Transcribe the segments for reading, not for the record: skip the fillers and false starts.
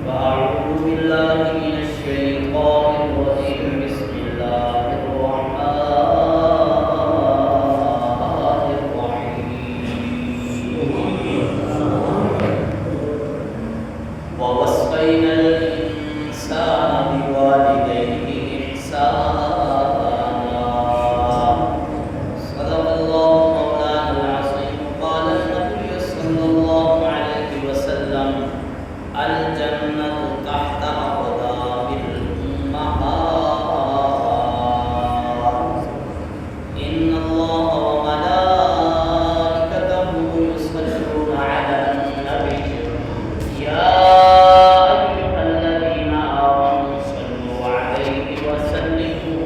فأعوذ بالله من الشيطان الرجيم بسم الله الرحمن الرحيم ووصينا الإنسان بوالديه إحسانا صدق الله مولانا العظيم قال النبي صلى الله عليه وسلم الجنة تحت أقدام الأمهات إن الله وملائكته يصلون على النبي يا أيها الذين آمنوا صلوا عليه وسلموا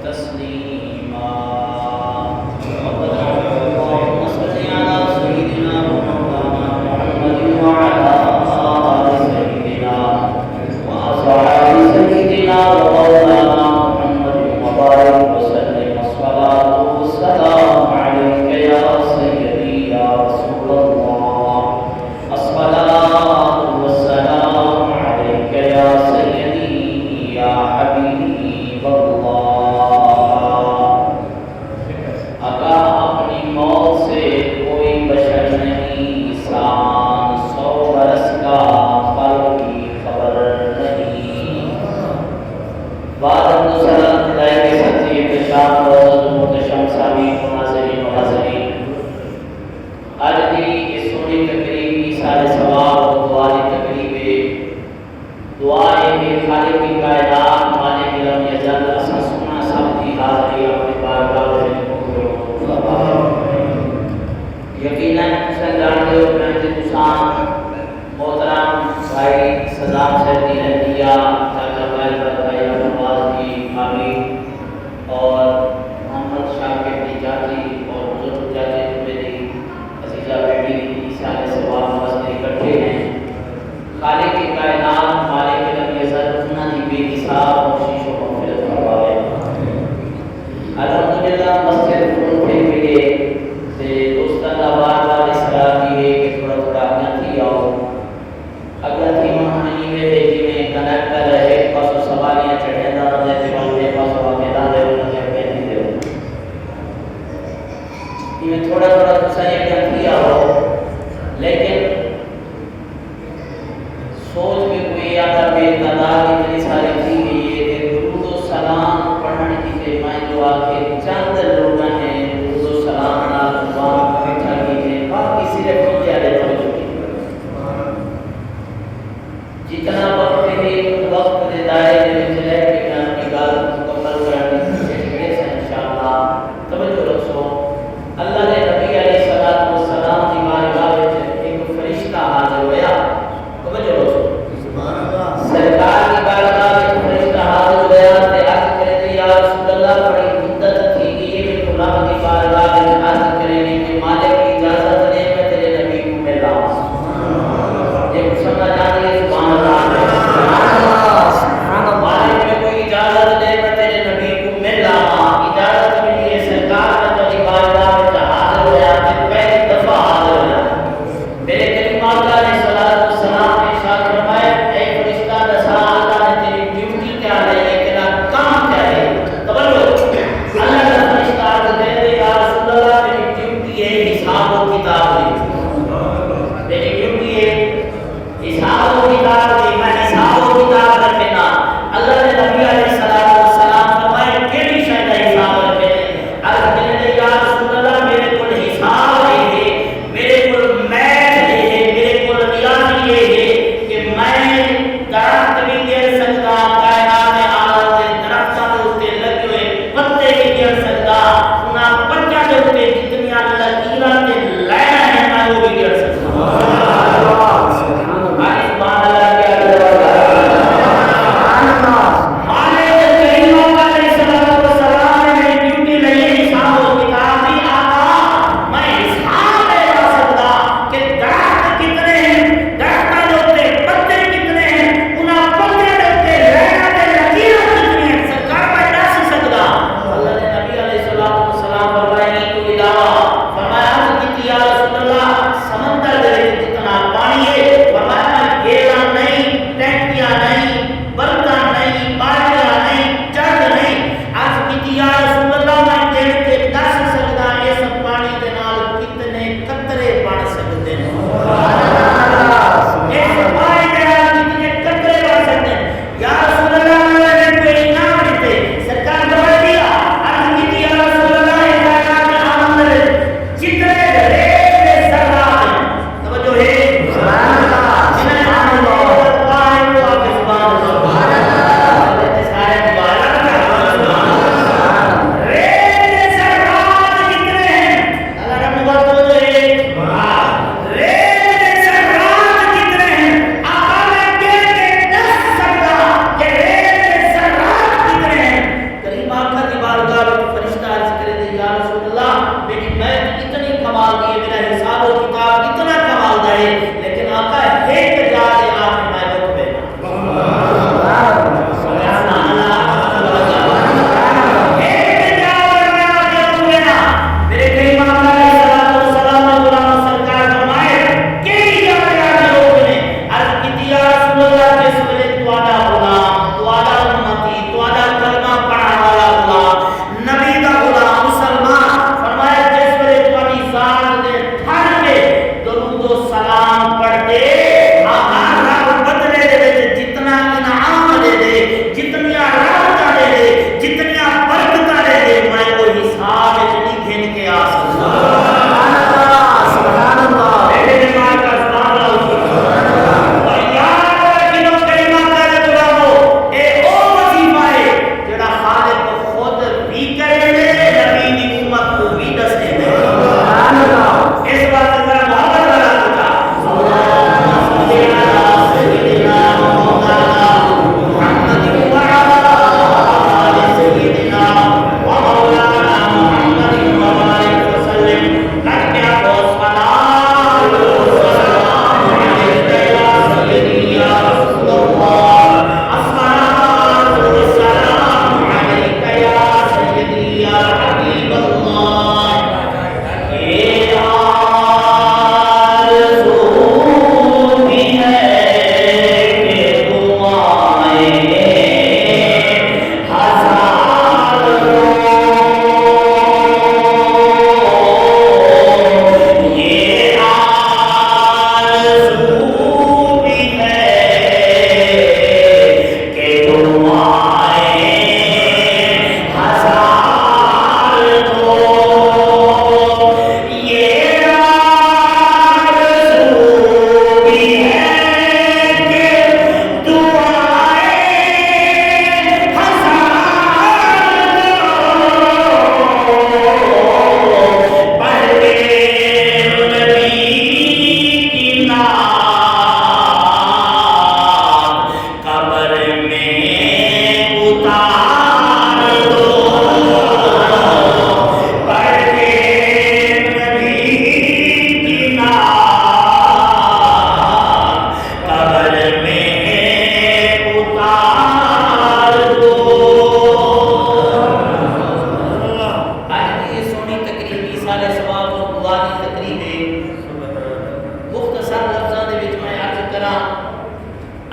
تسليما اللهم صل على سيدنا مولانا محمد وعلى آل سيدنا وأصحاب سيدنا ومولانا محمد وبارك وسلم الصلاة والسلام عليك يا سيدي يا رسول الله الصلاة والسلام عليك يا سيدي يا حبيب الله अगर अपनी मौत से कोई बशर नहीं इंसान 100 बरस का पल की खबर नहीं वादन सलात लाए सच्ची इंतशार रोज़ मुतशम सामी मुनाज़रीन व हाज़रीन आज की इस सोनी तकरीब की सारे सवाब और दुआ की तकरीब दुआएं में खालिक की कायनात मालिक इल्म यजल असा सुना सब की हाज़री अपने बारगाह में यकीनन से जानते हो मैं तुसान मोहतरम भाई सदाम सैदी रंदिया चाचा भाई भाई नवाज जी भाभी और मोहम्मद शाह के अपनी चाची और बुजुर्ग चाचे मेरी अजीजा बेटी सारे सवाब वास्ते इकट्ठे हैं खालिक की कायनात मालिक इल्म यज़ल उन्हां दी बेहिसाब बख्शिश और मग़फ़िरत फरमावे अल्हम्दुलिल्लाह मस्जिद फूल थे मिले से दोस्तां दा बार-बार इसरार की है कि थोड़ा अगला थी आओ अगला थी महानी वे जिवें कनेक्टर है एक पासो सवालियां चढ़ेंदा रहे ते वाले पासो आके दादे उनके कहती दे ये थोड़ा तुसा ये थी आओ लेकिन सोच में कोई आता बेतादाद इतनी सारी थी कि ये दुरूद और सलाम पढ़ने की जे मैं जो आके चंद लोग हैं दुरूद और सलाम ना दुआ इकट्ठा कीजिए बाकी सिर्फ मुझे आले तवज्जो कीजिए जितना वक्त है वक्त के दायरे में चले कि मैं अपनी बात मुकम्मल करने की कोशिश करें इंशाअल्लाह तवज्जो रखो अल्लाह ने नबी अलैहि सलातो व सलाम की बारगाह में एक फरिश्ता हाजिर होया तवज्जो रखो सरकार की बारगाह में फरिश्ता हाजिर होया ते अर्ज करे या रसूल अल्लाह बड़ी मुद्दत थी कि ये खुदा की बारगाह में अर्ज करे कि मालिक की इजाजत दे मैं तेरे नबी को मिला ये समझ आ रही है सुभान अल्लाह सुभान अल्लाह मालिक में कोई इजाजत दे मैं तेरे नबी को मिला इजाजत मिली है सरकार ने तेरी बारगाह में हाजिर होया ते पहली दफा हाजिर होया मेरे करीम अल्लाह ने सलात व सलाम ने इरशाद फरमाया ऐ फरिश्ता दसा अल्लाह ने तेरी ड्यूटी क्या है तेरा काम क्या है तवज्जो अल्लाह का फरिश्ता दे दे या रसूल अल्लाह मेरी ड्यूटी है हिसाब व किताब की मेरी ड्यूटी है हिसाब व किताब की मैं हिसाब व किताब रखना अल्लाह ने नबी अलैहि सलातो व सलाम फरमाया केड़ी शय का हिसाब रखे अर्ज करे या रसूल अल्लाह मेरे को हिसाब है मेरे को मैथ है मेरे को रियाजी है कि मैं दरख्त भी गिर सकता कायनात में आलम दे दरख्तां दे उत्ते लगे हुए पत्ते भी गिर सकता उन्हां पत्तियां दे उत्ते जितनियां लकीरां ते लैना है मैं वो भी गिर सकता सुभान अल्लाह सुभान अल्लाह क्या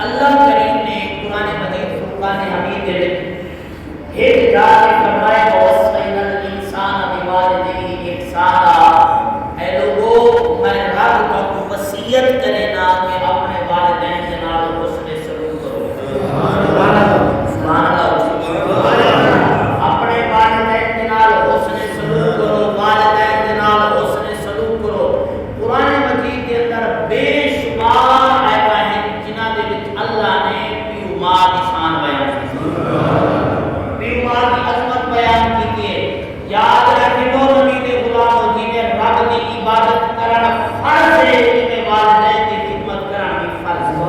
अल्लाह करीम ने कुरान मजीद फुरकान हमीद के विच एक जात फरमाया वसैनल इंसान बिवालिदैहि इहसाना। ऐ लोगो मैं रब को वसीयत करे ना कि अपने वालिदैन के नाल हुस्न सलूक करो। सुभान अल्लाह सुभान अल्लाह। अपने वालिदैन के नाल हुस्न सलूक करो, वालिदैन के नाल हुस्न सलूक करो। कुरान मजीद के अंदर बेशुमार आयत हैं जिन्हां दे विच अल्लाह ने पियो मां की शान बयान की, पियो मां की अजमत बयान की है। याद रखो नबी दे गुलाम जिन्हें रब की इबादत करना फर्ज है, इन्हें वालिदैन की खिदमत करना भी फर्ज है।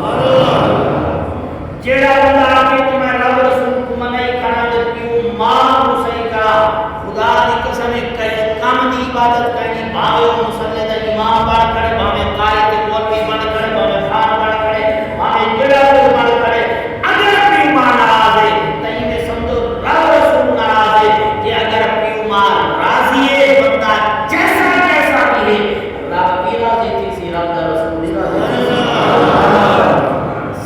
जेड़ा बंदा आके कि मैं रब रसूल को मनाई करा दे पियो मां को सही करा, खुदा दी कसम कई काम दी इबादत करनी, भावे मुसल्ले दा इमाम बन करे, भावे कायद मौलवी बन करे, भावे खान बन करे, भावे जेड़ा बन करे, अगर पियो मां नाराज है तो इन्हें समझो रब रसूल नाराज है। कि अगर पियो मां राजी है बंदा जैसा जैसा भी है, रब भी राजी थी सी, रब दा रसूल भी राजी।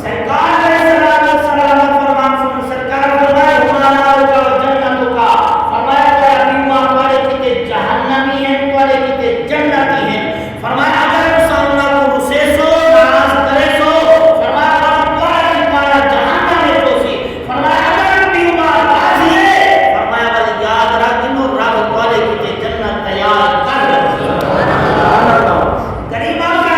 सरकार ने सलाम फरमान सुन, सरकार फरमाया हुमाना का जन्नत का, फरमाया पियो मां वाले किते जहन्नमी हैं, वाले किते जन्नती हैं। फरमाया अगर सामना को रुसेसो नाराज करे सो, फरमाया वाले मारा जहन्नम में दोषी। फरमाया अगर पियो मां राजी है, फरमाया वाले याद रख नो रब वाले किते जन्नत तैयार कर। गरीबा का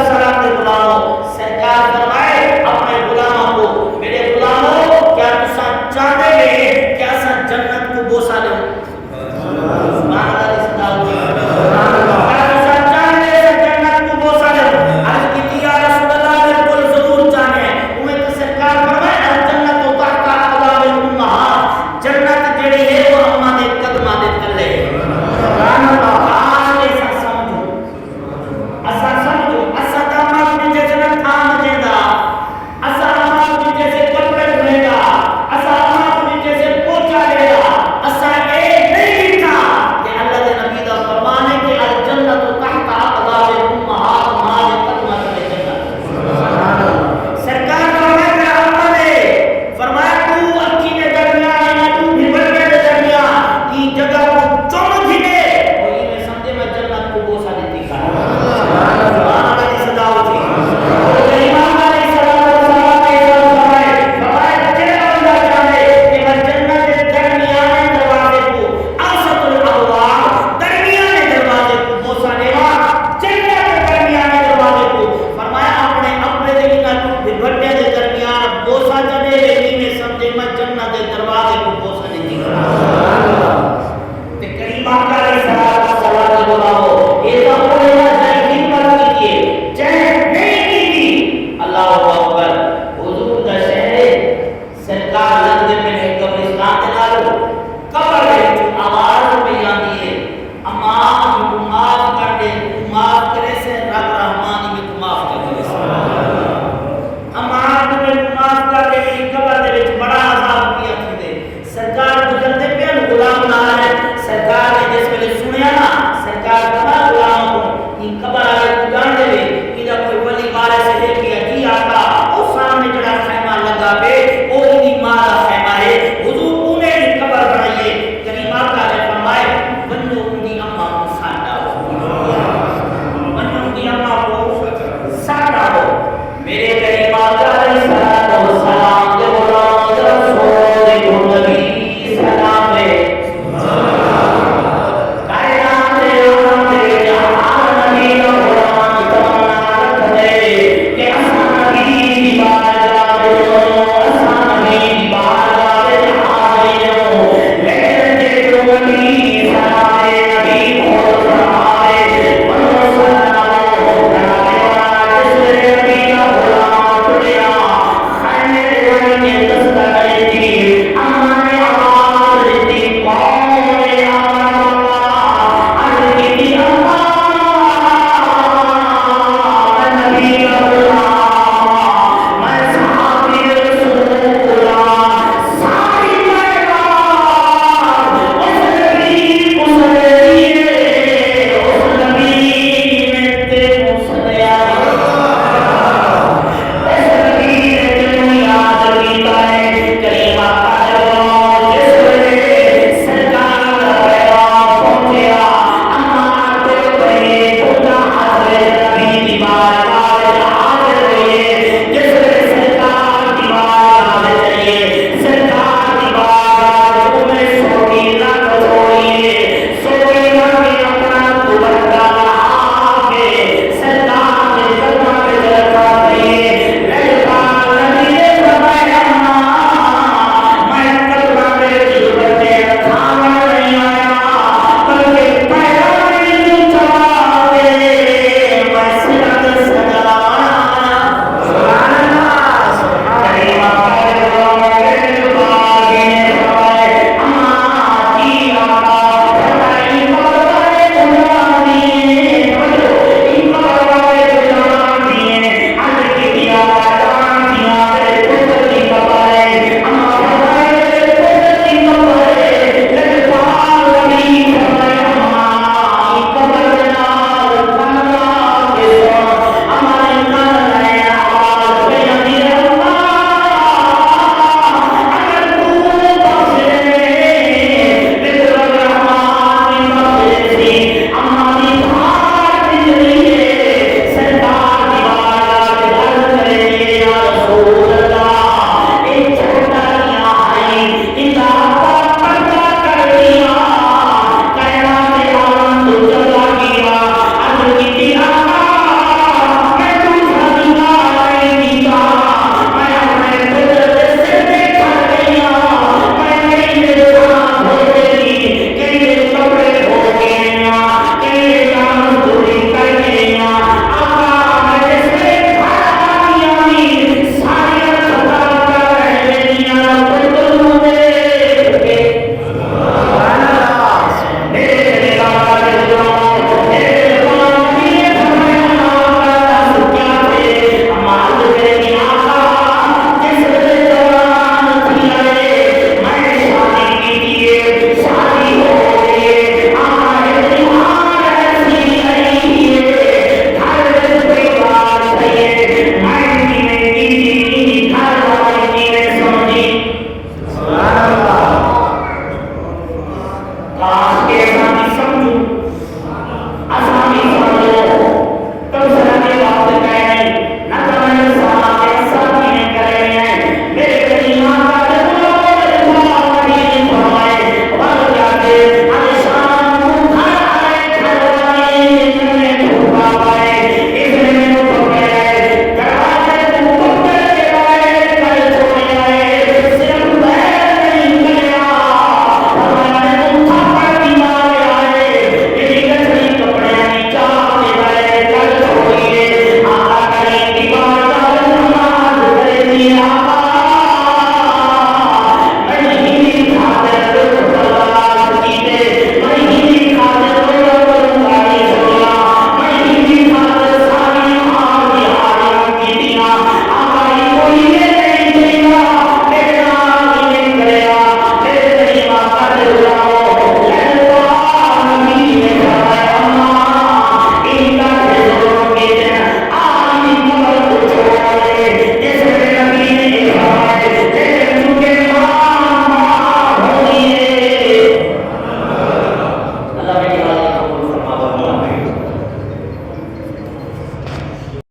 सलाम के गुलामों, सरकार फरमाए अपने गुलामों को, मेरे गुलामों क्या तुसा चाहते हैं क्या सा जन्नत को बोसा ले? सुभान अल्लाह इस्ताव जी, क्या तुसा चाहते हैं जन्नत को बोसा ले? अर्ज की या रसूल अल्लाह बिल्कुल जरूर चाहे। उन्हें तो सरकार फरमाए अल जन्नत तहता अक़दामिल उम्महात, जन्नत जेड़ी है वो अम्मा दे कदमां दे तले। सुभान अल्लाह। आज ऐसा समझो, असा समझो असा दामा में जैसे न थाम देगा, असा अम्मा में जैसे कपड़े धोएगा, असा अम्मा में जैसे पोछा लेगा, असा ये नहीं था कि अल्लाह के नबी दा फरमान है कि अल जन्नत तहता अक़दामिल उम्महात, मां दे कदमां तले जन्नत। सुभान अल्लाह। सरकार फरमाया अम्मा ने फरमाया तू अखी के दरमियान है, तू भिवड़े के दरमियान ई जगह को चुम घिने और ये समझे मैं जन्नत को बोसा देती का। सुभान अल्लाह की सदा होती। और इमाम अलैहि सलाम ने फरमाया जेड़ा बंदा चाहे कि मैं जन्नत के दरमियान दरवाजे को औसतुल अबवाब, दरमियान दरवाजे को बोसा देवा, जन्नत के दरमियान दरवाजे को फरमाया अपने अपने दिल का तू भिवड़े के दरमियान बोसा चले लेकिन में समझे मैं जन्नत के दरवाजे को बोसा देती का। ते करीम आका सलाम बोलाओ ये तो बोले ना जय हिम्मत कीजिए, जय नहीं कीजिए। अल्लाहू अकबर।